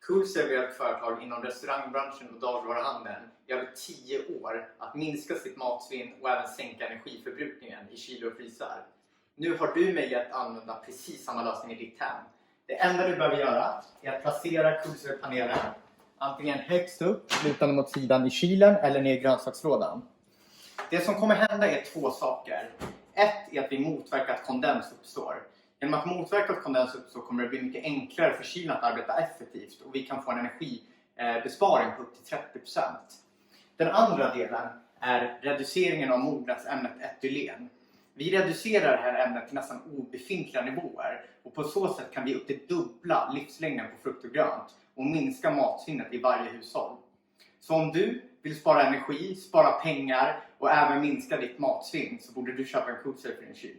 Coolsafe är ett företag inom restaurangbranschen och dagligvaruhandeln i över 10 år att minska sitt matsvinn och även sänka energiförbrukningen i kyl och frysar. Nu har du möjlighet att använda precis samma lösning i ditt hem. Det enda du behöver göra är att placera Coolsafe-panelen antingen högst upp, lutande mot sidan i kylen eller ner i grönsakslådan. Det som kommer hända är 2 saker. Ett är att vi motverkar att kondens uppstår. Genom att motverka att kondens uppstår kommer det bli mycket enklare för kylen att arbeta effektivt och vi kan få en energibesparing på upp till 30%. Den andra delen är reduceringen av mognadsämnet etylen. Vi reducerar det här ämnet till nästan obefintliga nivåer och på så sätt kan vi upp till dubbla livslängden på frukt och grönt och minska matsvinnet i varje hushåll. Så om du vill spara energi, spara pengar och även minska ditt matsvinn så borde du köpa en Coolsafe för din kyl.